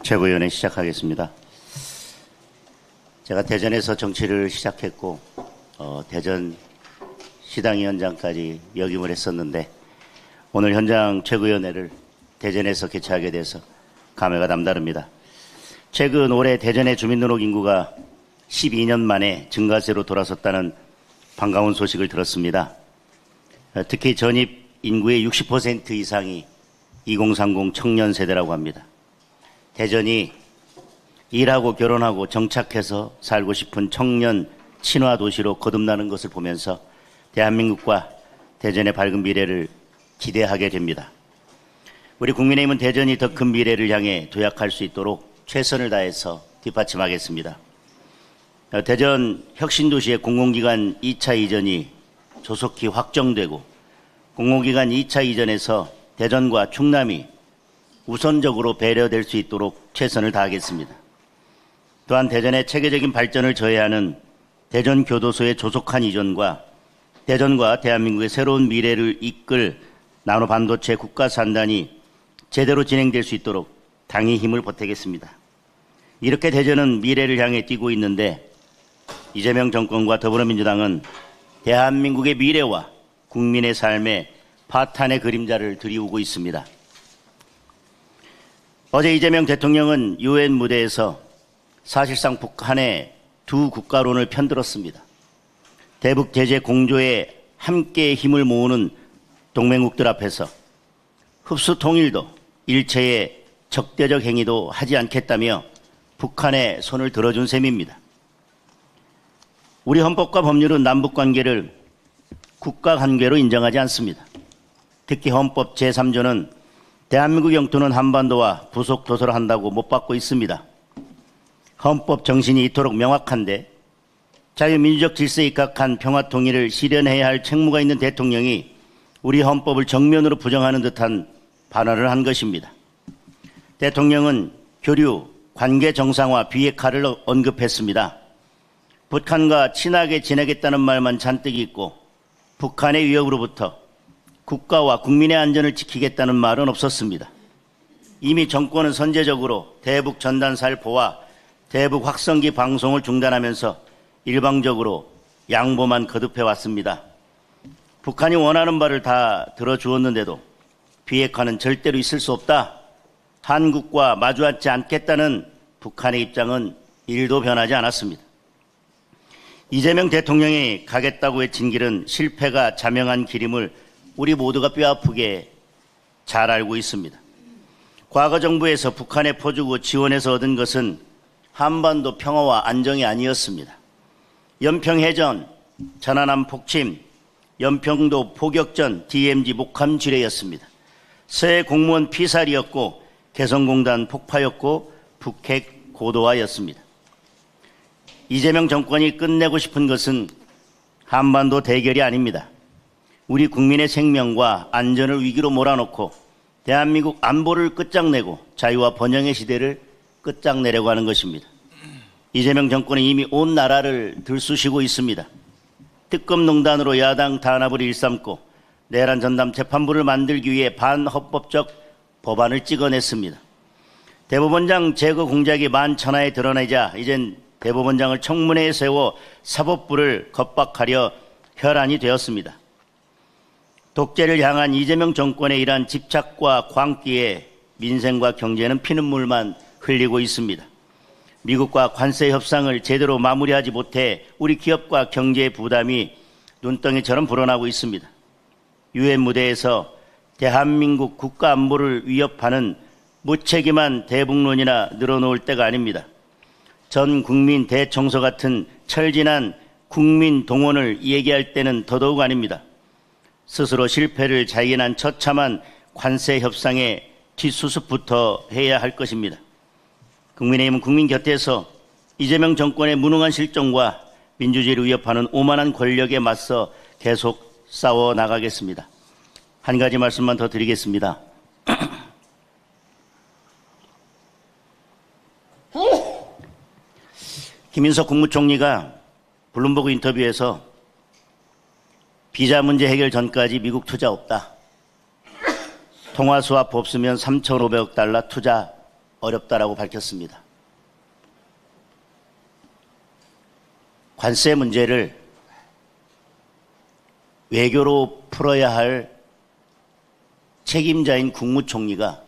최고위원회 시작하겠습니다. 제가 대전에서 정치를 시작했고 대전 시당위원장까지 역임을 했었는데 오늘 현장 최고위원회를 대전에서 개최하게 돼서 감회가 남다릅니다. 최근 올해 대전의 주민등록 인구가 12년 만에 증가세로 돌아섰다는 반가운 소식을 들었습니다. 특히 전입 인구의 60% 이상이 2030 청년 세대라고 합니다. 대전이 일하고 결혼하고 정착해서 살고 싶은 청년 친화 도시로 거듭나는 것을 보면서 대한민국과 대전의 밝은 미래를 기대하게 됩니다. 우리 국민의힘은 대전이 더 큰 미래를 향해 도약할 수 있도록 최선을 다해서 뒷받침하겠습니다. 대전 혁신도시의 공공기관 2차 이전이 조속히 확정되고 공공기관 2차 이전에서 대전과 충남이 우선적으로 배려될 수 있도록 최선을 다하겠습니다. 또한 대전의 체계적인 발전을 저해하는 대전교도소의 조속한 이전과 대전과 대한민국의 새로운 미래를 이끌 나노반도체 국가산단이 제대로 진행될 수 있도록 당의 힘을 보태겠습니다. 이렇게 대전은 미래를 향해 뛰고 있는데 이재명 정권과 더불어민주당은 대한민국의 미래와 국민의 삶에 파탄의 그림자를 드리우고 있습니다. 어제 이재명 대통령은 유엔 무대에서 사실상 북한의 두 국가론을 편들었습니다. 대북 제재 공조에 함께 힘을 모으는 동맹국들 앞에서 흡수 통일도 일체의 적대적 행위도 하지 않겠다며 북한의 손을 들어준 셈입니다. 우리 헌법과 법률은 남북관계를 국가관계로 인정하지 않습니다. 특히 헌법 제3조는 대한민국 영토는 한반도와 부속 도서를 한다고 못 받고 있습니다. 헌법 정신이 이토록 명확한데 자유민주적 질서에 입각한 평화통일을 실현해야 할 책무가 있는 대통령이 우리 헌법을 정면으로 부정하는 듯한 발언을 한 것입니다. 대통령은 교류, 관계 정상화, 비핵화를 언급했습니다. 북한과 친하게 지내겠다는 말만 잔뜩 있고 북한의 위협으로부터 국가와 국민의 안전을 지키겠다는 말은 없었습니다. 이미 정권은 선제적으로 대북 전단 살포와 대북 확성기 방송을 중단하면서 일방적으로 양보만 거듭해 왔습니다. 북한이 원하는 바를 다 들어주었는데도 비핵화는 절대로 있을 수 없다. 한국과 마주하지 않겠다는 북한의 입장은 1도 변하지 않았습니다. 이재명 대통령이 가겠다고 외친 길은 실패가 자명한 길임을 우리 모두가 뼈아프게 잘 알고 있습니다. 과거 정부에서 북한에 퍼주고 지원해서 얻은 것은 한반도 평화와 안정이 아니었습니다. 연평해전, 천안함 폭침, 연평도 포격전, DMZ 목함 지뢰였습니다. 서해 공무원 피살이었고 개성공단 폭파였고 북핵 고도화였습니다. 이재명 정권이 끝내고 싶은 것은 한반도 대결이 아닙니다. 우리 국민의 생명과 안전을 위기로 몰아넣고 대한민국 안보를 끝장내고 자유와 번영의 시대를 끝장내려고 하는 것입니다. 이재명 정권은 이미 온 나라를 들쑤시고 있습니다. 특검농단으로 야당 단합을 일삼고 내란 전담 재판부를 만들기 위해 반헌법적 법안을 찍어냈습니다. 대법원장 제거 공작이 만천하에 드러나자 이젠 대법원장을 청문회에 세워 사법부를 겁박하려 혈안이 되었습니다. 독재를 향한 이재명 정권의 이러한 집착과 광기에 민생과 경제는 피눈물만 흘리고 있습니다. 미국과 관세 협상을 제대로 마무리하지 못해 우리 기업과 경제의 부담이 눈덩이처럼 불어나고 있습니다. 유엔 무대에서 대한민국 국가 안보를 위협하는 무책임한 대북론이나 늘어놓을 때가 아닙니다. 전 국민 대청소 같은 철진한 국민 동원을 얘기할 때는 더더욱 아닙니다. 스스로 실패를 자인한 처참한 관세 협상의 뒷수습부터 해야 할 것입니다. 국민의힘은 국민 곁에서 이재명 정권의 무능한 실정과 민주주의를 위협하는 오만한 권력에 맞서 계속 싸워 나가겠습니다. 한 가지 말씀만 더 드리겠습니다. 김인석 국무총리가 블룸버그 인터뷰에서 비자 문제 해결 전까지 미국 투자 없다. 통화수합 없으면 3,500억 달러 투자 어렵다라고 밝혔습니다. 관세 문제를 외교로 풀어야 할 책임자인 국무총리가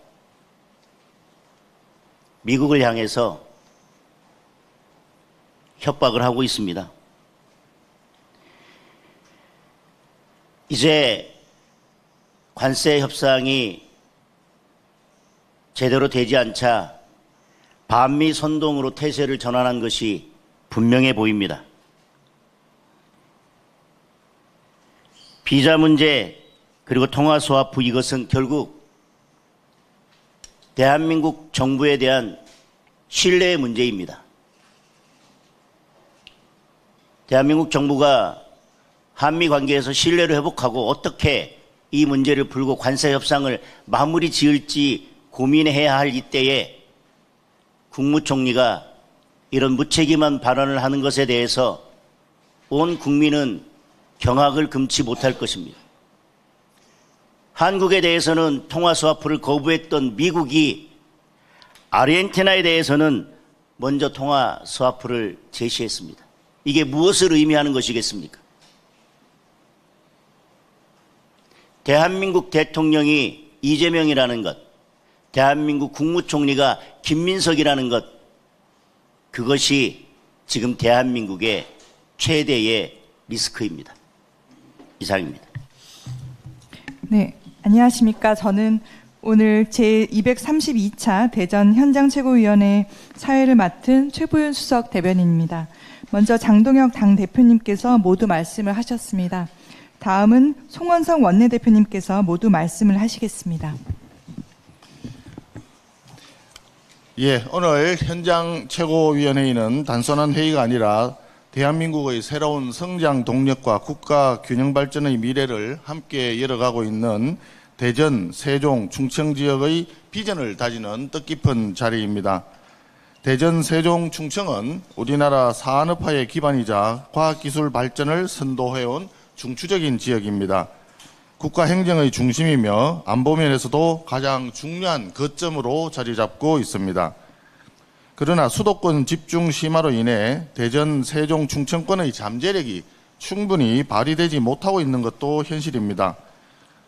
미국을 향해서 협박을 하고 있습니다. 이제 관세 협상이 제대로 되지 않자 반미 선동으로 태세를 전환한 것이 분명해 보입니다. 비자 문제 그리고 통화 스와프 이것은 결국 대한민국 정부에 대한 신뢰의 문제입니다. 대한민국 정부가 한미 관계에서 신뢰를 회복하고 어떻게 이 문제를 풀고 관세 협상을 마무리 지을지 고민해야 할 이때에 국무총리가 이런 무책임한 발언을 하는 것에 대해서 온 국민은 경악을 금치 못할 것입니다. 한국에 대해서는 통화 스와프를 거부했던 미국이 아르헨티나에 대해서는 먼저 통화 스와프를 제시했습니다. 이게 무엇을 의미하는 것이겠습니까? 대한민국 대통령이 이재명이라는 것, 대한민국 국무총리가 김민석이라는 것, 그것이 지금 대한민국의 최대의 리스크입니다. 이상입니다. 네, 안녕하십니까. 저는 오늘 제232차 대전 현장최고위원회 사회를 맡은 최부윤 수석 대변인입니다. 먼저 장동혁 당대표님께서 모두 말씀을 하셨습니다. 다음은 송원성 원내대표님께서 모두 말씀을 하시겠습니다. 예, 오늘 현장 최고위원회의는 단순한 회의가 아니라 대한민국의 새로운 성장 동력과 국가 균형 발전의 미래를 함께 열어가고 있는 대전, 세종, 충청 지역의 비전을 다지는 뜻깊은 자리입니다. 대전, 세종, 충청은 우리나라 산업화의 기반이자 과학기술 발전을 선도해온 중추적인 지역입니다. 국가 행정의 중심이며 안보면에서도 가장 중요한 거점으로 자리 잡고 있습니다. 그러나 수도권 집중 심화로 인해 대전, 세종, 충청권의 잠재력이 충분히 발휘되지 못하고 있는 것도 현실입니다.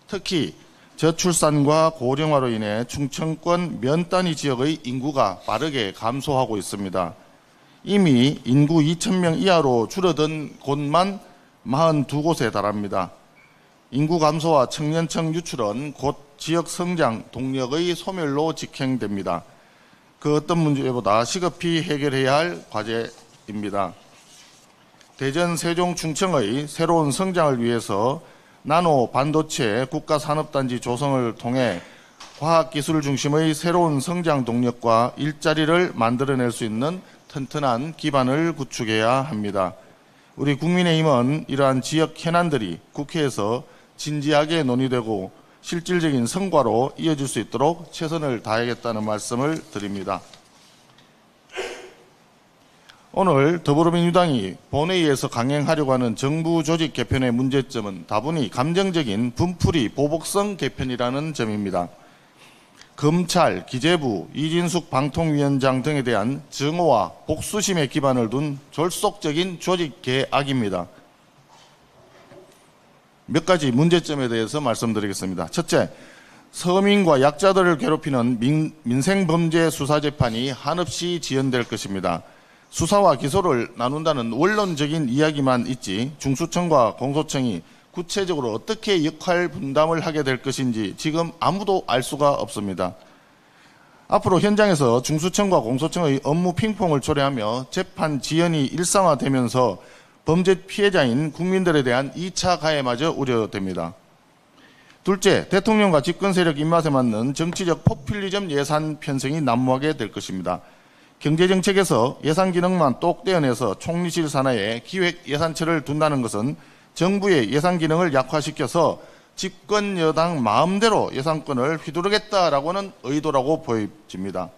특히 저출산과 고령화로 인해 충청권 면 단위 지역의 인구가 빠르게 감소하고 있습니다. 이미 인구 2,000명 이하로 줄어든 곳만 42곳에 달합니다. 인구 감소와 청년층 유출은 곧 지역 성장 동력의 소멸로 직행됩니다. 그 어떤 문제보다 시급히 해결해야 할 과제입니다. 대전, 세종, 충청의 새로운 성장을 위해서 나노 반도체 국가산업단지 조성을 통해 과학기술 중심의 새로운 성장 동력과 일자리를 만들어낼 수 있는 튼튼한 기반을 구축해야 합니다. 우리 국민의힘은 이러한 지역 현안들이 국회에서 진지하게 논의되고 실질적인 성과로 이어질 수 있도록 최선을 다하겠다는 말씀을 드립니다. 오늘 더불어민주당이 본회의에서 강행하려고 하는 정부 조직 개편의 문제점은 다분히 감정적인 분풀이 보복성 개편이라는 점입니다. 검찰, 기재부, 이진숙 방통위원장 등에 대한 증오와 복수심에 기반을 둔 졸속적인 조직 개악입니다. 몇 가지 문제점에 대해서 말씀드리겠습니다. 첫째, 서민과 약자들을 괴롭히는 민생범죄수사재판이 한없이 지연될 것입니다. 수사와 기소를 나눈다는 원론적인 이야기만 있지 중수청과 공소청이 구체적으로 어떻게 역할 분담을 하게 될 것인지 지금 아무도 알 수가 없습니다. 앞으로 현장에서 중수청과 공소청의 업무 핑퐁을 초래하며 재판 지연이 일상화되면서 범죄 피해자인 국민들에 대한 2차 가해마저 우려됩니다. 둘째, 대통령과 집권 세력 입맛에 맞는 정치적 포퓰리즘 예산 편성이 난무하게 될 것입니다. 경제정책에서 예산 기능만 똑 떼어내서 총리실 산하에 기획 예산처를 둔다는 것은 정부의 예산 기능을 약화시켜서 집권 여당 마음대로 예산권을 휘두르겠다라고는 의도라고 보여집니다.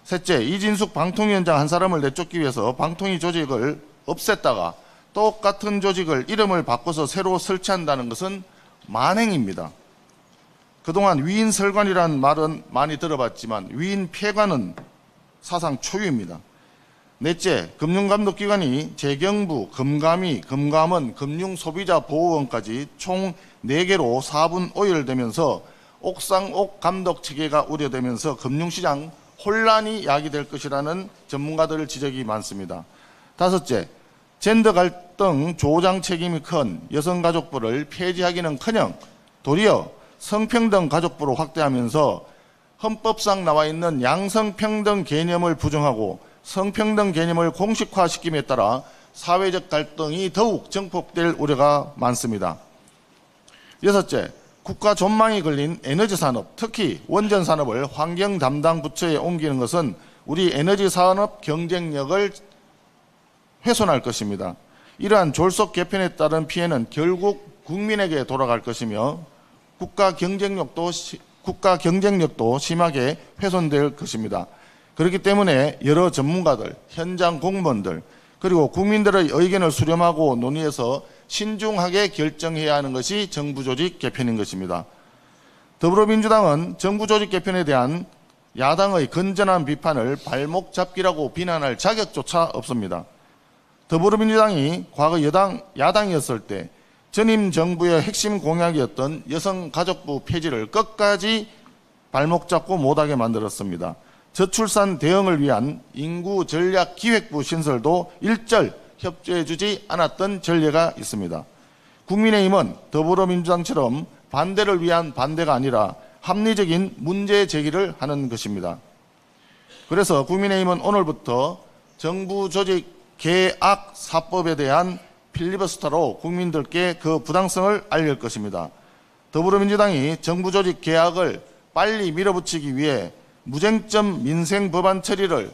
셋째, 이진숙 방통위원장 한 사람을 내쫓기 위해서 방통위 조직을 없앴다가 똑같은 조직을 이름을 바꿔서 새로 설치한다는 것은 만행입니다. 그동안 위인설관이라는 말은 많이 들어봤지만 위인폐관은 사상 초유입니다. 넷째, 금융감독기관이 재경부, 금감위, 금감원, 금융소비자보호원까지 총 4개로 4분 오열되면서 옥상옥 감독체계가 우려되면서 금융시장 혼란이 야기될 것이라는 전문가들 지적이 많습니다. 다섯째, 젠더 갈등 조장 책임이 큰 여성가족부를 폐지하기는커녕 도리어 성평등 가족부로 확대하면서 헌법상 나와 있는 양성평등 개념을 부정하고 성평등 개념을 공식화시킴에 따라 사회적 갈등이 더욱 증폭될 우려가 많습니다. 여섯째, 국가 전망이 걸린 에너지 산업, 특히 원전 산업을 환경 담당 부처에 옮기는 것은 우리 에너지 산업 경쟁력을 훼손할 것입니다. 이러한 졸속 개편에 따른 피해는 결국 국민에게 돌아갈 것이며 국가 경쟁력도 심하게 훼손될 것입니다. 그렇기 때문에 여러 전문가들, 현장 공무원들, 그리고 국민들의 의견을 수렴하고 논의해서 신중하게 결정해야 하는 것이 정부 조직 개편인 것입니다. 더불어민주당은 정부 조직 개편에 대한 야당의 건전한 비판을 발목 잡기라고 비난할 자격조차 없습니다. 더불어민주당이 과거 야당이었을 때 전임 정부의 핵심 공약이었던 여성가족부 폐지를 끝까지 발목 잡고 못하게 만들었습니다. 저출산 대응을 위한 인구전략기획부 신설도 일절 협조해주지 않았던 전례가 있습니다. 국민의힘은 더불어민주당처럼 반대를 위한 반대가 아니라 합리적인 문제 제기를 하는 것입니다. 그래서 국민의힘은 오늘부터 정부 조직 계약 사법에 대한 필리버스터로 국민들께 그 부당성을 알릴 것입니다. 더불어민주당이 정부 조직 계약을 빨리 밀어붙이기 위해 무쟁점 민생 법안 처리를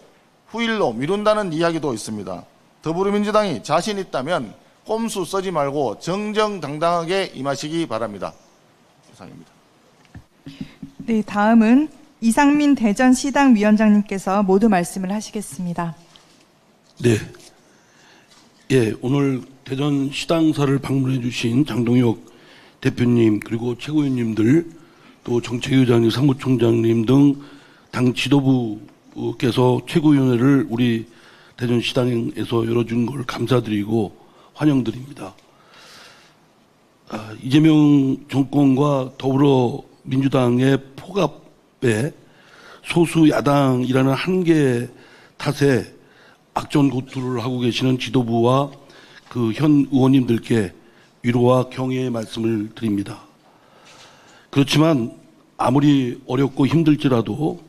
후일로 미룬다는 이야기도 있습니다. 더불어민주당이 자신 있다면 꼼수 쓰지 말고 정정당당하게 임하시기 바랍니다. 이상입니다. 네, 다음은 이상민 대전시당 위원장님께서 모두 말씀을 하시겠습니다. 네. 예, 오늘 대전 시당사를 방문해 주신 장동혁 대표님 그리고 최고위원님들 또 정책위원장님, 사무총장님 등 당 지도부께서 최고위원회를 우리 대전시당에서 열어준 걸 감사드리고 환영드립니다. 이재명 정권과 더불어민주당의 포갑에 소수 야당이라는 한계 탓에 악전고투를 하고 계시는 지도부와 그 현 의원님들께 위로와 경애의 말씀을 드립니다. 그렇지만 아무리 어렵고 힘들지라도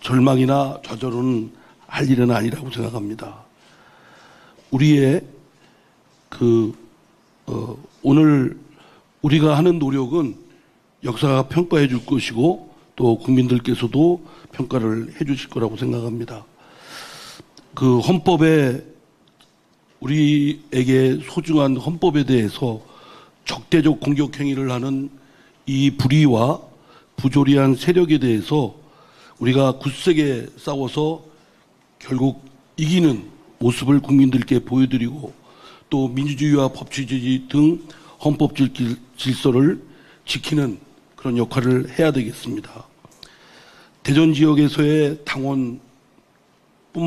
절망이나 좌절은 할 일은 아니라고 생각합니다. 우리의 오늘 우리가 하는 노력은 역사가 평가해 줄 것이고 또 국민들께서도 평가를 해 주실 거라고 생각합니다. 그 헌법에 우리에게 소중한 헌법에 대해서 적대적 공격 행위를 하는 이 불의와 부조리한 세력에 대해서 우리가 굳세게 싸워서 결국 이기는 모습을 국민들께 보여드리고 또 민주주의와 법치주의 등 헌법 질서를 지키는 그런 역할을 해야 되겠습니다. 대전 지역에서의 당원뿐만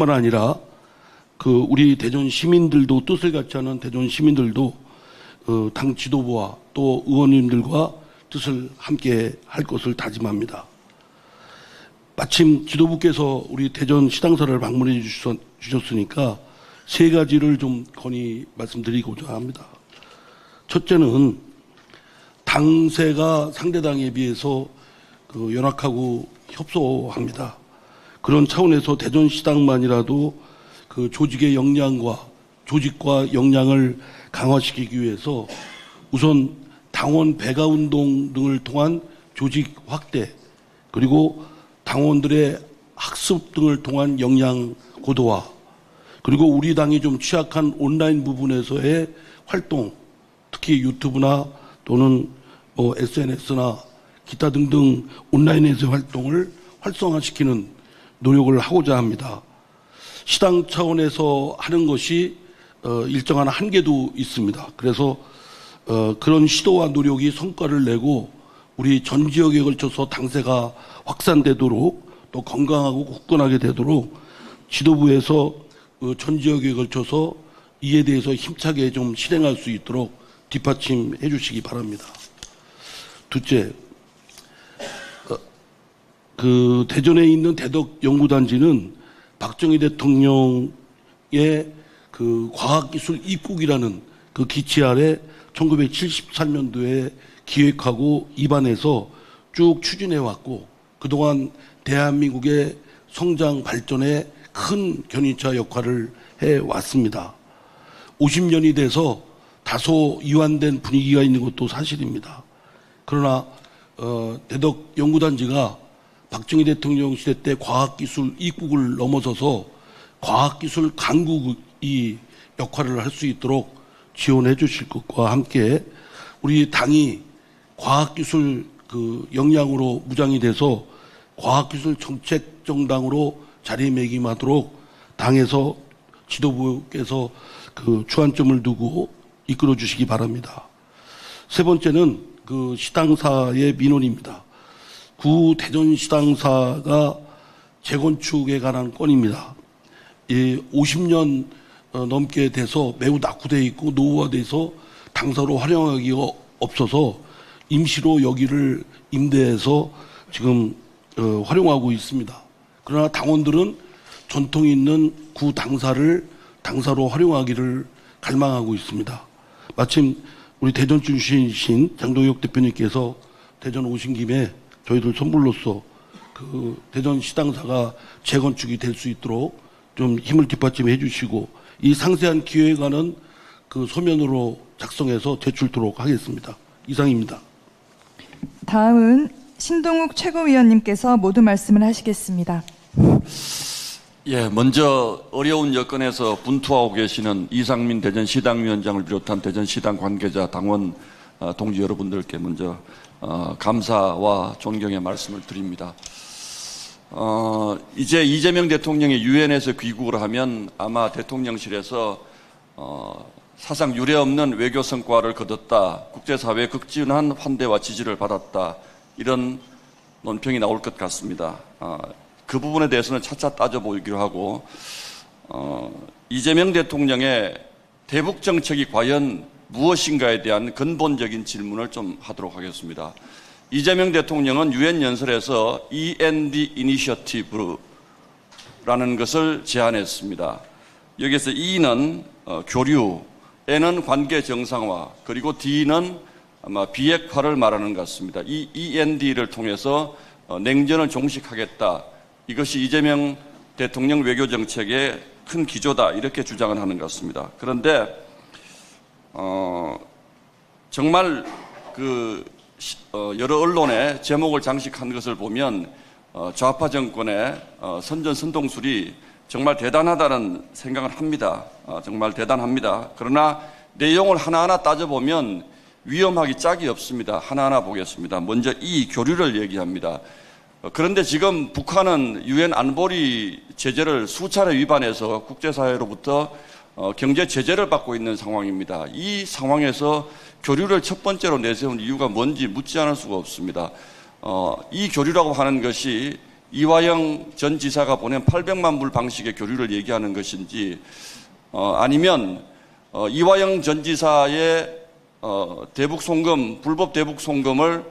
아니라 우리 대전 시민들도 뜻을 같이 하는 대전 시민들도 당 지도부와 또 의원님들과 뜻을 함께 할 것을 다짐합니다. 마침 지도부께서 우리 대전 시당사를 방문해 주셨으니까 세 가지를 좀 건의 말씀드리고자 합니다. 첫째는 당세가 상대당에 비해서 연약하고 협소합니다. 그런 차원에서 대전 시당만이라도 그 조직의 조직과 역량을 강화시키기 위해서 우선 당원 배가 운동 등을 통한 조직 확대 그리고 당원들의 학습 등을 통한 역량 고도화 그리고 우리 당이 좀 취약한 온라인 부분에서의 활동 특히 유튜브나 또는 SNS나 기타 등등 온라인에서의 활동을 활성화시키는 노력을 하고자 합니다. 시당 차원에서 하는 것이 일정한 한계도 있습니다. 그래서 그런 시도와 노력이 성과를 내고 우리 전 지역에 걸쳐서 당세가 확산되도록 또 건강하고 굳건하게 되도록 지도부에서 전 지역에 걸쳐서 이에 대해서 힘차게 좀 실행할 수 있도록 뒷받침해 주시기 바랍니다. 둘째, 그 대전에 있는 대덕 연구단지는 박정희 대통령의 그 과학기술 입국이라는 그 기치 아래 1973년도에 기획하고 입안해서 쭉 추진해 왔고, 그동안 대한민국의 성장 발전에 큰 견인차 역할을 해 왔습니다. 50년이 돼서 다소 이완된 분위기가 있는 것도 사실입니다. 그러나 대덕 연구단지가 박정희 대통령 시대 때 과학기술 입국을 넘어서서 과학기술 강국이 역할을 할 수 있도록 지원해 주실 것과 함께 우리 당이 과학기술 그 역량으로 무장이 돼서 과학기술 정책정당으로 자리매김하도록 당에서 지도부께서 그 주안점을 두고 이끌어 주시기 바랍니다. 세 번째는 그 시당사의 민원입니다. 구 대전시당사가 재건축에 관한 건입니다. 50년 넘게 돼서 매우 낙후되어 있고 노후화돼서 당사로 활용하기가 없어서 임시로 여기를 임대해서 지금 활용하고 있습니다. 그러나 당원들은 전통 있는 구 당사를 당사로 활용하기를 갈망하고 있습니다. 마침 우리 대전 출신이신 장동혁 대표님께서 대전 오신 김에 저희들 선물로서 그 대전 시당사가 재건축이 될 수 있도록 좀 힘을 뒷받침해 주시고, 이 상세한 기획안은 그 소면으로 작성해서 제출토록 하겠습니다. 이상입니다. 다음은 신동욱 최고위원님께서 모두 말씀을 하시겠습니다. 예, 먼저 어려운 여건에서 분투하고 계시는 이상민 대전시당위원장을 비롯한 대전시당 관계자, 당원 동지 여러분들께 먼저 감사와 존경의 말씀을 드립니다. 이제 이재명 대통령이 유엔에서 귀국을 하면 아마 대통령실에서 사상 유례없는 외교 성과를 거뒀다, 국제사회의 극진한 환대와 지지를 받았다, 이런 논평이 나올 것 같습니다. 그 부분에 대해서는 차차 따져보기로 하고, 이재명 대통령의 대북 정책이 과연 무엇인가에 대한 근본적인 질문을 좀 하도록 하겠습니다. 이재명 대통령은 유엔 연설에서 END 이니셔티브라는 것을 제안했습니다. 여기서 E는 교류, N은 관계 정상화, 그리고 D는 아마 비핵화를 말하는 것 같습니다. 이 END를 통해서 냉전을 종식하겠다, 이것이 이재명 대통령 외교 정책의 큰 기조다, 이렇게 주장을 하는 것 같습니다. 그런데 정말 여러 언론에 제목을 장식한 것을 보면 좌파 정권의 선전선동술이 정말 대단하다는 생각을 합니다. 정말 대단합니다. 그러나 내용을 하나하나 따져보면 위험하기 짝이 없습니다. 하나하나 보겠습니다. 먼저 이 교류를 얘기합니다. 그런데 지금 북한은 유엔 안보리 제재를 수차례 위반해서 국제사회로부터 경제 제재를 받고 있는 상황입니다. 이 상황에서 교류를 첫 번째로 내세운 이유가 뭔지 묻지 않을 수가 없습니다. 이 교류라고 하는 것이 이화영 전 지사가 보낸 800만 불 방식의 교류를 얘기하는 것인지, 아니면 이화영 전 지사의 대북 송금, 불법 대북 송금을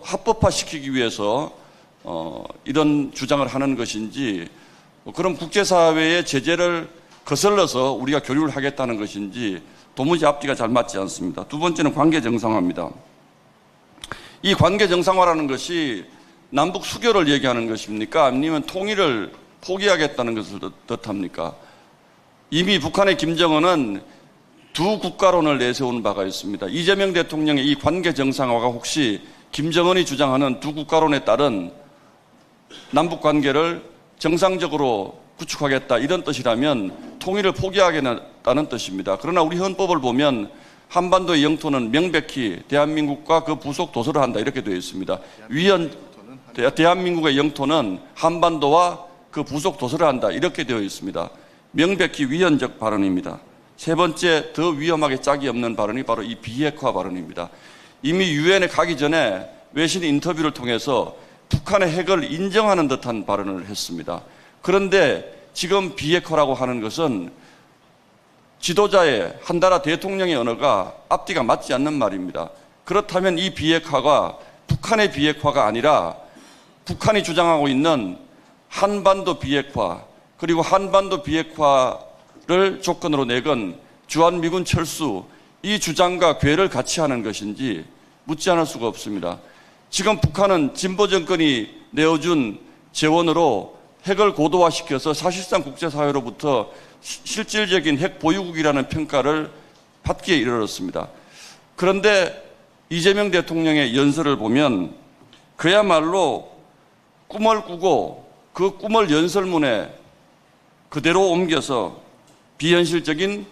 합법화시키기 위해서 이런 주장을 하는 것인지, 그럼 국제사회의 제재를 거슬러서 우리가 교류를 하겠다는 것인지 도무지 앞뒤가 잘 맞지 않습니다. 두 번째는 관계 정상화입니다. 이 관계 정상화라는 것이 남북 수교를 얘기하는 것입니까? 아니면 통일을 포기하겠다는 것을 뜻합니까? 이미 북한의 김정은은 두 국가론을 내세우는 바가 있습니다. 이재명 대통령의 이 관계 정상화가 혹시 김정은이 주장하는 두 국가론에 따른 남북 관계를 정상적으로 구축하겠다, 이런 뜻이라면 통일을 포기하겠다는 뜻입니다. 그러나 우리 헌법을 보면 한반도의 영토는 명백히 대한민국과 그 부속 도서를 한다, 이렇게 되어 있습니다. 대한민국의 영토는 한반도와 그 부속 도서를 한다, 이렇게 되어 있습니다. 명백히 위헌적 발언입니다. 세 번째, 더 위험하게 짝이 없는 발언이 바로 이 비핵화 발언입니다. 이미 유엔에 가기 전에 외신 인터뷰를 통해서 북한의 핵을 인정하는 듯한 발언을 했습니다. 그런데 지금 비핵화라고 하는 것은 지도자의 한 나라 대통령의 언어가 앞뒤가 맞지 않는 말입니다. 그렇다면 이 비핵화가 북한의 비핵화가 아니라 북한이 주장하고 있는 한반도 비핵화, 그리고 한반도 비핵화를 조건으로 내건 주한미군 철수, 이 주장과 궤를 같이 하는 것인지 묻지 않을 수가 없습니다. 지금 북한은 진보 정권이 내어준 재원으로 핵을 고도화시켜서 사실상 국제사회로부터 실질적인 핵 보유국이라는 평가를 받기에 이르렀습니다. 그런데 이재명 대통령의 연설을 보면 그야말로 꿈을 꾸고 그 꿈을 연설문에 그대로 옮겨서 비현실적인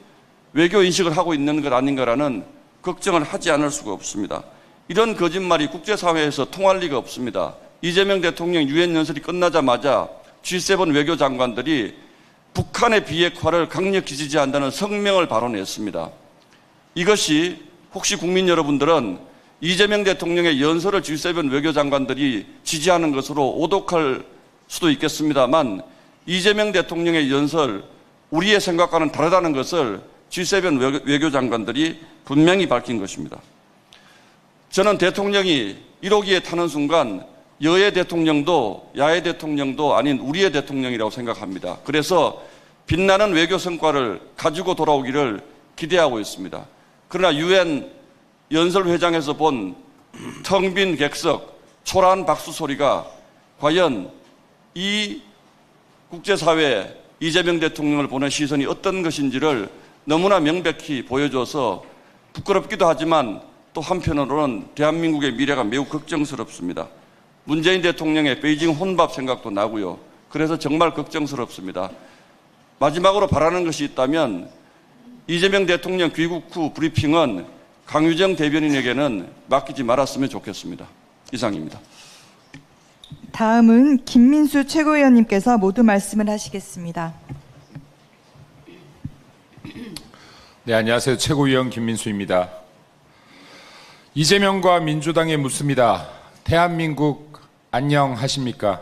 외교 인식을 하고 있는 것 아닌가라는 걱정을 하지 않을 수가 없습니다. 이런 거짓말이 국제사회에서 통할 리가 없습니다. 이재명 대통령 유엔 연설이 끝나자마자 G7 외교장관들이 북한의 비핵화를 강력히 지지한다는 성명을 발언했습니다. 이것이 혹시 국민 여러분들은 이재명 대통령의 연설을 G7 외교장관들이 지지하는 것으로 오독할 수도 있겠습니다만 이재명 대통령의 연설, 우리의 생각과는 다르다는 것을 G7 외교장관들이 분명히 밝힌 것입니다. 저는 대통령이 1호기에 타는 순간 여의 대통령도 야의 대통령도 아닌 우리의 대통령이라고 생각합니다. 그래서 빛나는 외교 성과를 가지고 돌아오기를 기대하고 있습니다. 그러나 유엔 연설회장에서 본 텅 빈 객석, 초라한 박수 소리가 과연 이 국제사회에 이재명 대통령을 보는 시선이 어떤 것인지를 너무나 명백히 보여줘서 부끄럽기도 하지만 또 한편으로는 대한민국의 미래가 매우 걱정스럽습니다. 문재인 대통령의 베이징 혼밥 생각도 나고요. 그래서 정말 걱정스럽습니다. 마지막으로 바라는 것이 있다면 이재명 대통령 귀국 후 브리핑은 강유정 대변인에게는 맡기지 말았으면 좋겠습니다. 이상입니다. 다음은 김민수 최고위원님께서 모두 말씀을 하시겠습니다. 네, 안녕하세요. 최고위원 김민수입니다. 이재명과 민주당에 묻습니다. 대한민국 안녕하십니까?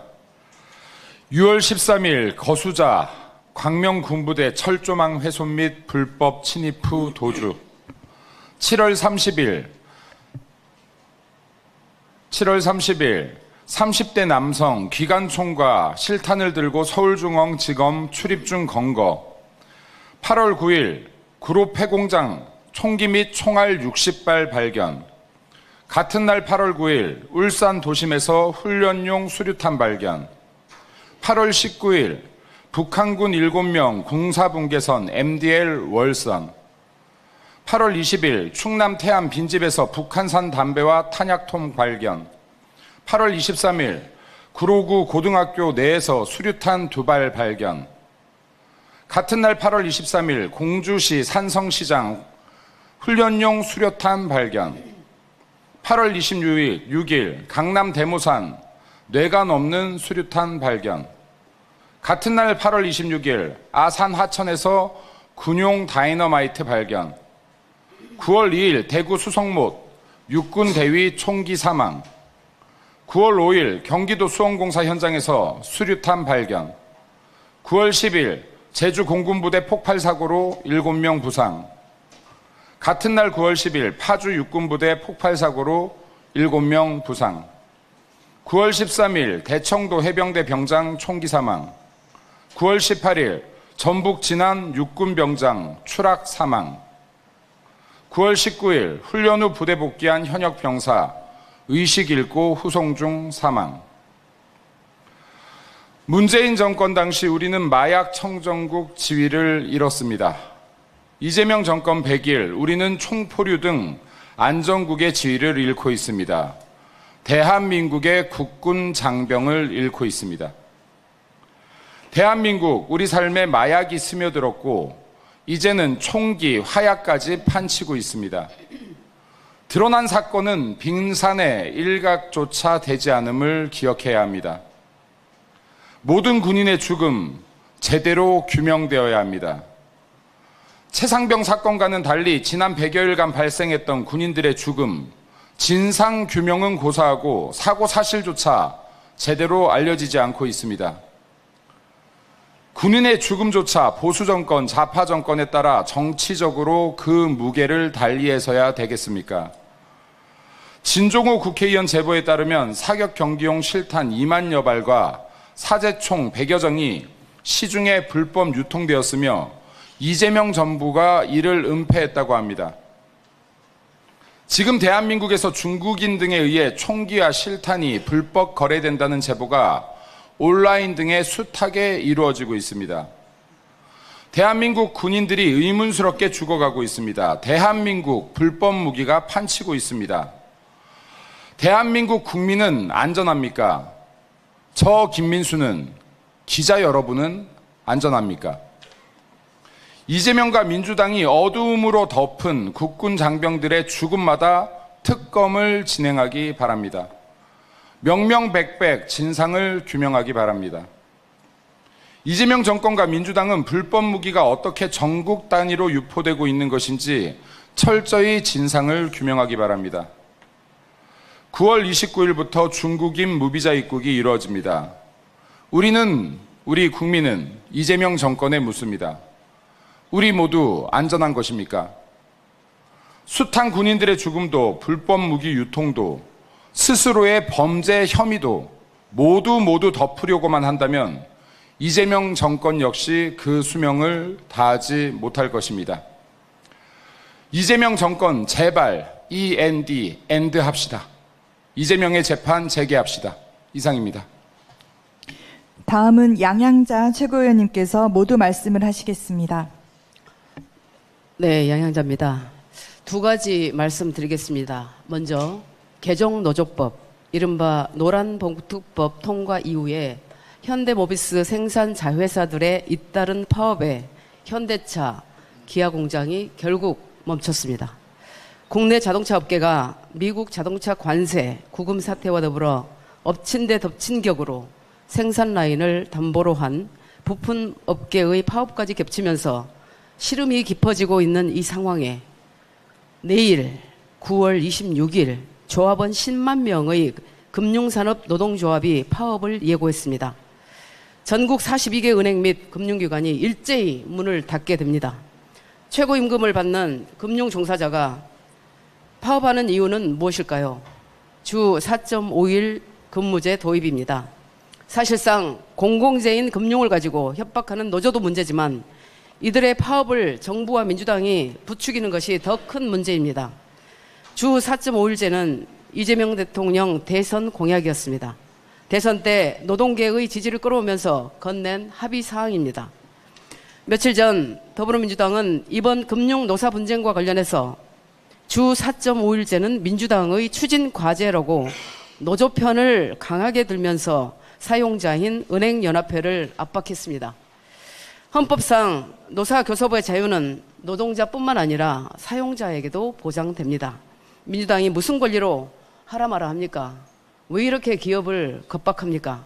6월 13일 거수자 광명군부대 철조망 훼손 및 불법 침입 후 도주, 7월 30일 30대 남성 기관총과 실탄을 들고 서울중앙지검 출입 중 검거, 8월 9일 구로 폐공장 총기 및 총알 60발 발견, 같은 날 8월 9일 울산 도심에서 훈련용 수류탄 발견, 8월 19일 북한군 7명 군사분계선 MDL 월선, 8월 20일 충남 태안 빈집에서 북한산 담배와 탄약통 발견, 8월 23일 구로구 고등학교 내에서 수류탄 2발 발견, 같은 날 8월 23일 공주시 산성시장 훈련용 수류탄 발견, 8월 26일 강남 대모산 뇌관 없는 수류탄 발견, 같은 날 8월 26일 아산 하천에서 군용 다이너마이트 발견, 9월 2일 대구 수성못 육군 대위 총기 사망, 9월 5일 경기도 수원공사 현장에서 수류탄 발견, 9월 10일 제주 공군부대 폭발 사고로 7명 부상, 같은 날 9월 10일 파주 육군부대 폭발 사고로 7명 부상, 9월 13일 대청도 해병대 병장 총기 사망, 9월 18일 전북 진안 육군병장 추락 사망, 9월 19일 훈련 후 부대 복귀한 현역 병사 의식 잃고 후송 중 사망. 문재인 정권 당시 우리는 마약 청정국 지위를 잃었습니다. 이재명 정권 100일 우리는 총포류 등 안전국의 지위를 잃고 있습니다. 대한민국의 국군 장병을 잃고 있습니다. 대한민국, 우리 삶에 마약이 스며들었고 이제는 총기, 화약까지 판치고 있습니다. 드러난 사건은 빙산의 일각조차 되지 않음을 기억해야 합니다. 모든 군인의 죽음 제대로 규명되어야 합니다. 최상병 사건과는 달리 지난 100여일간 발생했던 군인들의 죽음 진상 규명은 고사하고 사고 사실조차 제대로 알려지지 않고 있습니다. 군인의 죽음조차 보수 정권, 좌파 정권에 따라 정치적으로 그 무게를 달리해서야 되겠습니까? 진종호 국회의원 제보에 따르면 사격 경기용 실탄 2만여 발과 사제총 100여 정이 시중에 불법 유통되었으며 이재명 정부가 이를 은폐했다고 합니다. 지금 대한민국에서 중국인 등에 의해 총기와 실탄이 불법 거래된다는 제보가 온라인 등에 숱하게 이루어지고 있습니다. 대한민국 군인들이 의문스럽게 죽어가고 있습니다. 대한민국 불법 무기가 판치고 있습니다. 대한민국 국민은 안전합니까? 저 김민수는, 기자 여러분은 안전합니까? 이재명과 민주당이 어두움으로 덮은 국군 장병들의 죽음마다 특검을 진행하기 바랍니다. 명명백백 진상을 규명하기 바랍니다. 이재명 정권과 민주당은 불법 무기가 어떻게 전국 단위로 유포되고 있는 것인지 철저히 진상을 규명하기 바랍니다. 9월 29일부터 중국인 무비자 입국이 이루어집니다. 우리 국민은 이재명 정권에 묻습니다. 우리 모두 안전한 것입니까? 숱한 군인들의 죽음도 불법 무기 유통도 스스로의 범죄 혐의도 모두 덮으려고만 한다면 이재명 정권 역시 그 수명을 다하지 못할 것입니다. 이재명 정권 제발 end 합시다. 이재명의 재판 재개합시다. 이상입니다. 다음은 양양자 최고위원님께서 모두 말씀을 하시겠습니다. 네, 양양자입니다. 두 가지 말씀드리겠습니다. 먼저 개정노조법, 이른바 노란봉투법 통과 이후에 현대모비스 생산 자회사들의 잇따른 파업에 현대차, 기아공장이 결국 멈췄습니다. 국내 자동차 업계가 미국 자동차 관세, 구금 사태와 더불어 엎친 데 덮친 격으로 생산 라인을 담보로 한 부품 업계의 파업까지 겹치면서 시름이 깊어지고 있는 이 상황에 내일 9월 26일 조합원 10만 명의 금융산업 노동조합이 파업을 예고했습니다. 전국 42개 은행 및 금융기관이 일제히 문을 닫게 됩니다. 최고임금을 받는 금융종사자가 파업하는 이유는 무엇일까요? 주 4.5일 근무제 도입입니다. 사실상 공공재인 금융을 가지고 협박하는 노조도 문제지만 이들의 파업을 정부와 민주당이 부추기는 것이 더 큰 문제입니다. 주 4.5일제는 이재명 대통령 대선 공약이었습니다. 대선 때 노동계의 지지를 끌어오면서 건넨 합의 사항입니다. 며칠 전 더불어민주당은 이번 금융노사 분쟁과 관련해서 주 4.5일제는 민주당의 추진 과제라고 노조 편을 강하게 들면서 사용자인 은행연합회를 압박했습니다. 헌법상 노사교섭의 자유는 노동자뿐만 아니라 사용자에게도 보장됩니다. 민주당이 무슨 권리로 하라 마라 합니까? 왜 이렇게 기업을 겁박합니까?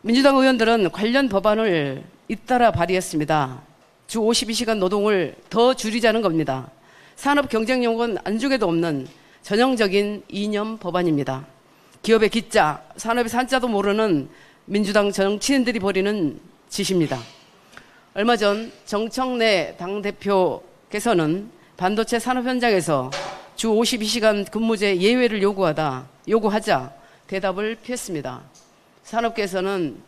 민주당 의원들은 관련 법안을 잇따라 발의했습니다. 주 52시간 노동을 더 줄이자는 겁니다. 산업경쟁력은 안중에도 없는 전형적인 이념 법안입니다. 기업의 기자, 산업의 산자도 모르는 민주당 정치인들이 벌이는 짓입니다. 얼마 전 정청래 당대표께서는 반도체 산업 현장에서 주 52시간 근무제 예외를 요구하자 대답을 피했습니다. 산업계에서는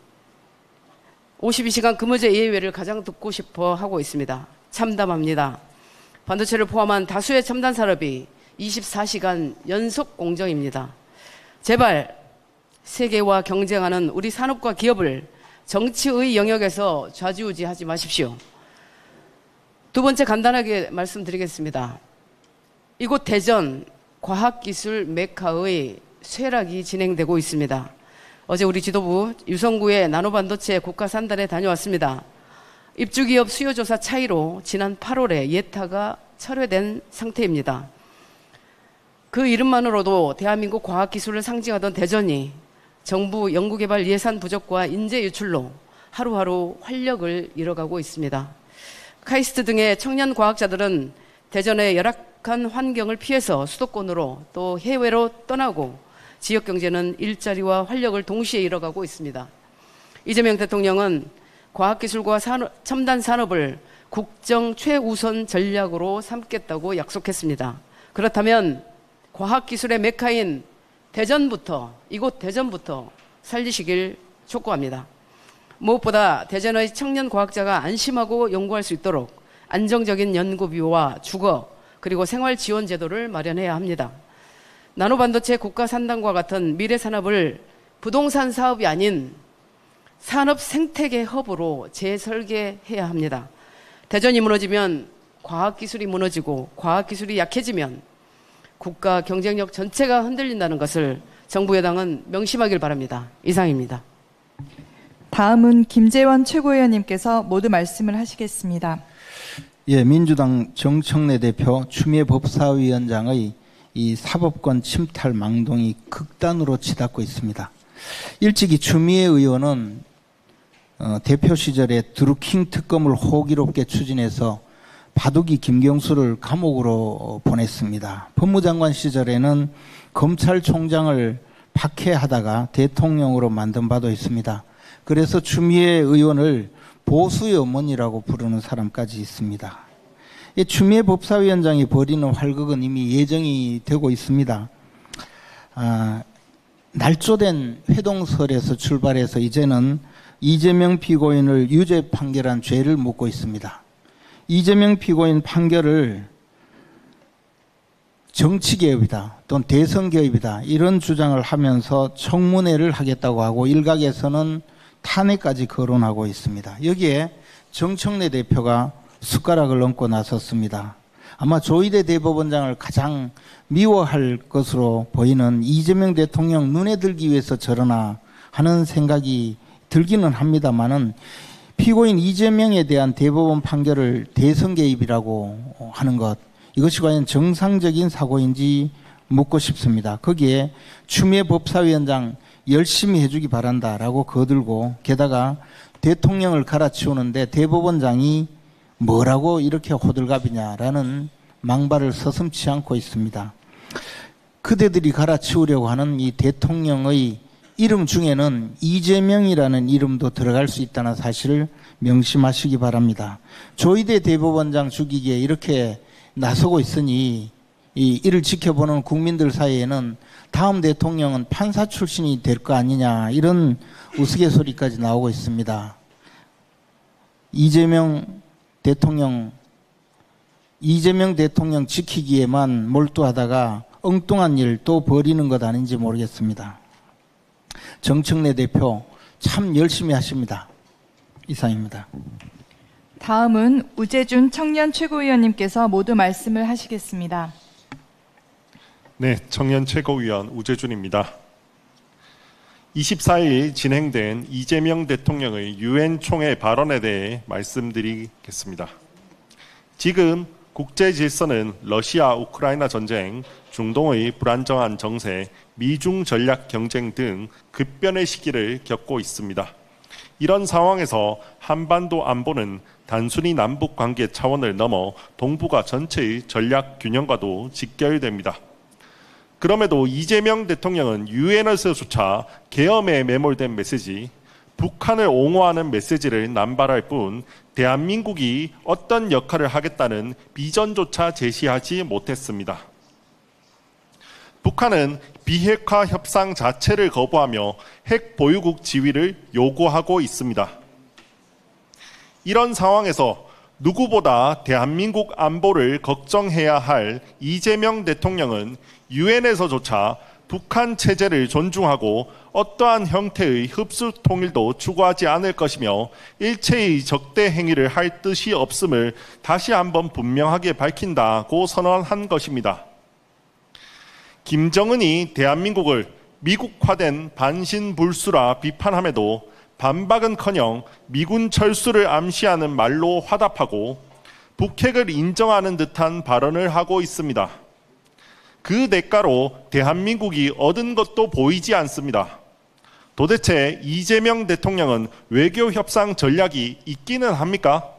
52시간 근무제 예외를 가장 듣고 싶어 하고 있습니다. 참담합니다. 반도체를 포함한 다수의 첨단 산업이 24시간 연속 공정입니다. 제발 세계와 경쟁하는 우리 산업과 기업을 정치의 영역에서 좌지우지하지 마십시오. 두 번째 간단하게 말씀드리겠습니다. 이곳 대전 과학기술 메카의 쇠락이 진행되고 있습니다. 어제 우리 지도부 유성구의 나노반도체 국가산단에 다녀왔습니다. 입주기업 수요조사 차이로 지난 8월에 예타가 철회된 상태입니다. 그 이름만으로도 대한민국 과학기술을 상징하던 대전이 정부 연구개발 예산 부족과 인재 유출로 하루하루 활력을 잃어가고 있습니다. 카이스트 등의 청년 과학자들은 대전의 북한 환경을 피해서 수도권으로 또 해외로 떠나고 지역 경제는 일자리와 활력을 동시에 이뤄가고 있습니다. 이재명 대통령은 과학기술과 첨단 산업을 국정 최우선 전략으로 삼겠다고 약속했습니다. 그렇다면 과학기술의 메카인 이곳 대전부터 살리시길 촉구합니다. 무엇보다 대전의 청년 과학자가 안심하고 연구할 수 있도록 안정적인 연구비와 주거 그리고 생활 지원 제도를 마련해야 합니다. 나노반도체 국가 산단과 같은 미래 산업을 부동산 사업이 아닌 산업 생태계 허브로 재설계해야 합니다. 대전이 무너지면 과학기술이 무너지고 과학기술이 약해지면 국가 경쟁력 전체가 흔들린다는 것을 정부 여당은 명심하길 바랍니다. 이상입니다. 다음은 김재원 최고위원님께서 모두 말씀을 하시겠습니다. 예, 민주당 정청래 대표 추미애 법사위원장의 이 사법권 침탈 망동이 극단으로 치닫고 있습니다. 일찍이 추미애 의원은 대표 시절에 드루킹 특검을 호기롭게 추진해서 바둑이 김경수를 감옥으로 보냈습니다. 법무장관 시절에는 검찰총장을 박해하다가 대통령으로 만든 바도 있습니다. 그래서 추미애 의원을 보수의 어머니라고 부르는 사람까지 있습니다. 이 추미애 법사위원장이 벌이는 활극은 이미 예정이 되고 있습니다. 날조된 회동설에서 출발해서 이제는 이재명 피고인을 유죄 판결한 죄를 묻고 있습니다. 이재명 피고인 판결을 정치개혁이다 또는 대선개혁이다 이런 주장을 하면서 청문회를 하겠다고 하고 일각에서는 탄핵까지 거론하고 있습니다. 여기에 정청래 대표가 숟가락을 얹고 나섰습니다. 아마 조희대 대법원장을 가장 미워할 것으로 보이는 이재명 대통령 눈에 들기 위해서 저러나 하는 생각이 들기는 합니다만은 피고인 이재명에 대한 대법원 판결을 대선 개입이라고 하는 것 이것이 과연 정상적인 사고인지 묻고 싶습니다. 거기에 추미애 법사위원장 열심히 해주기 바란다라고 거들고 게다가 대통령을 갈아치우는데 대법원장이 뭐라고 이렇게 호들갑이냐라는 망발을 서슴지 않고 있습니다. 그대들이 갈아치우려고 하는 이 대통령의 이름 중에는 이재명이라는 이름도 들어갈 수 있다는 사실을 명심하시기 바랍니다. 조희대 대법원장 죽이기에 이렇게 나서고 있으니 이를 지켜보는 국민들 사이에는 다음 대통령은 판사 출신이 될 거 아니냐 이런 우스갯소리까지 나오고 있습니다. 이재명 대통령 지키기에만 몰두하다가 엉뚱한 일 또 벌이는 것 아닌지 모르겠습니다. 정청래 대표 참 열심히 하십니다. 이상입니다. 다음은 우재준 청년 최고위원님께서 모두 말씀을 하시겠습니다. 네, 청년 최고위원 우재준입니다. 24일 진행된 이재명 대통령의 유엔 총회 발언에 대해 말씀드리겠습니다. 지금 국제 질서는 러시아 우크라이나 전쟁, 중동의 불안정한 정세, 미중 전략 경쟁 등 급변의 시기를 겪고 있습니다. 이런 상황에서 한반도 안보는 단순히 남북 관계 차원을 넘어 동북아 전체의 전략 균형과도 직결됩니다. 그럼에도 이재명 대통령은 유엔에서조차 계엄에 매몰된 메시지, 북한을 옹호하는 메시지를 남발할 뿐 대한민국이 어떤 역할을 하겠다는 비전조차 제시하지 못했습니다. 북한은 비핵화 협상 자체를 거부하며 핵 보유국 지위를 요구하고 있습니다. 이런 상황에서 누구보다 대한민국 안보를 걱정해야 할 이재명 대통령은 유엔에서조차 북한 체제를 존중하고 어떠한 형태의 흡수 통일도 추구하지 않을 것이며 일체의 적대 행위를 할 뜻이 없음을 다시 한번 분명하게 밝힌다고 선언한 것입니다. 김정은이 대한민국을 미국화된 반신불수라 비판함에도 반박은커녕 미군 철수를 암시하는 말로 화답하고 북핵을 인정하는 듯한 발언을 하고 있습니다. 그 대가로 대한민국이 얻은 것도 보이지 않습니다. 도대체 이재명 대통령은 외교 협상 전략이 있기는 합니까?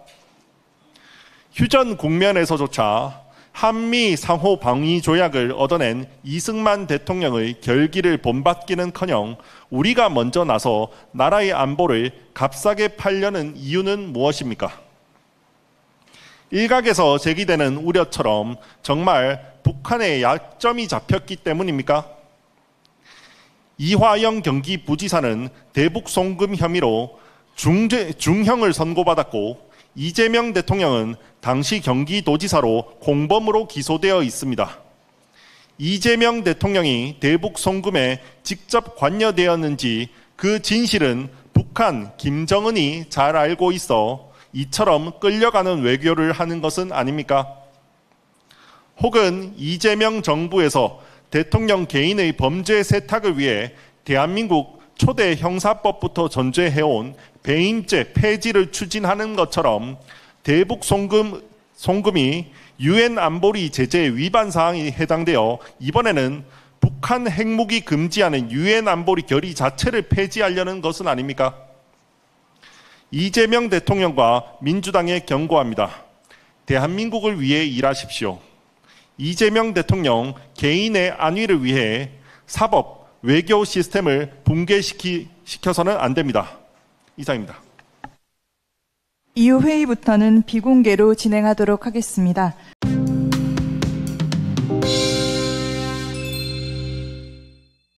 휴전 국면에서조차 한미 상호 방위 조약을 얻어낸 이승만 대통령의 결기를 본받기는커녕 우리가 먼저 나서 나라의 안보를 값싸게 팔려는 이유는 무엇입니까? 일각에서 제기되는 우려처럼 정말 북한의 약점이 잡혔기 때문입니까? 이화영 경기부지사는 대북 송금 혐의로 중형을 선고받았고 이재명 대통령은 당시 경기도지사로 공범으로 기소되어 있습니다. 이재명 대통령이 대북 송금에 직접 관여되었는지 그 진실은 북한 김정은이 잘 알고 있어 이처럼 끌려가는 외교를 하는 것은 아닙니까? 혹은 이재명 정부에서 대통령 개인의 범죄 세탁을 위해 대한민국 초대 형사법부터 전제해온 배임죄 폐지를 추진하는 것처럼 대북 송금이 유엔 안보리 제재 위반 사항이 해당되어 이번에는 북한 핵무기 금지하는 유엔 안보리 결의 자체를 폐지하려는 것은 아닙니까? 이재명 대통령과 민주당에 경고합니다. 대한민국을 위해 일하십시오. 이재명 대통령 개인의 안위를 위해 사법, 외교 시스템을 붕괴시켜서는 안 됩니다. 이상입니다. 이후 회의부터는 비공개로 진행하도록 하겠습니다.